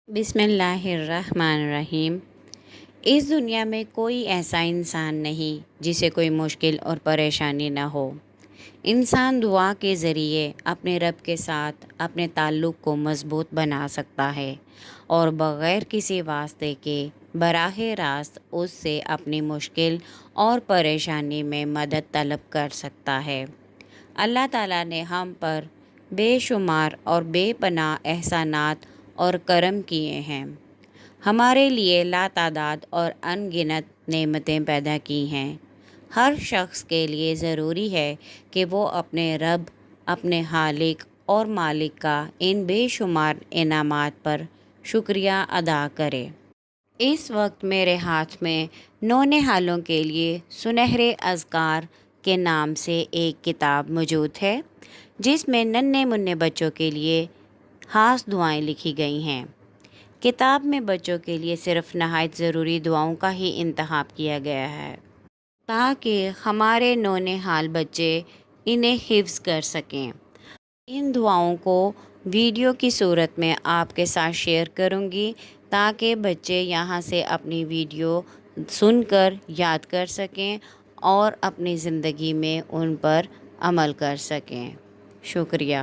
بسم اللہ الرحمن الرحیم۔ اس دنیا میں کوئی ایسا انسان نہیں جسے کوئی مشکل اور پریشانی نہ ہو۔ انسان دعا کے ذریعے اپنے رب کے ساتھ اپنے تعلق کو مضبوط بنا سکتا ہے اور بغیر کسی واسطے کے براہ راست اس سے اپنی مشکل اور پریشانی میں مدد طلب کر سکتا ہے۔ اللہ تعالیٰ نے ہم پر بے شمار اور بے پناہ احسانات اور کرم کیے ہیں، ہمارے لیے لاتعداد اور ان گنت نعمتیں پیدا کی ہیں۔ ہر شخص کے لیے ضروری ہے کہ وہ اپنے رب، اپنے خالق اور مالک کا ان بے شمار انعامات پر شکریہ ادا کرے۔ اس وقت میرے ہاتھ میں نونہالوں کے لیے سنہرے اذکار کے نام سے ایک کتاب موجود ہے، جس میں ننھے منھے بچوں کے لیے خاص دعائیں لکھی گئی ہیں۔ کتاب میں بچوں کے لیے صرف نہایت ضروری دعاؤں کا ہی انتخاب کیا گیا ہے تاکہ ہمارے نونہال بچے انہیں حفظ کر سکیں۔ ان دعاؤں کو ویڈیو کی صورت میں آپ کے ساتھ شیئر کروں گی تاکہ بچے یہاں سے اپنی ویڈیو سن کر یاد کر سکیں اور اپنی زندگی میں ان پر عمل کر سکیں۔ شکریہ۔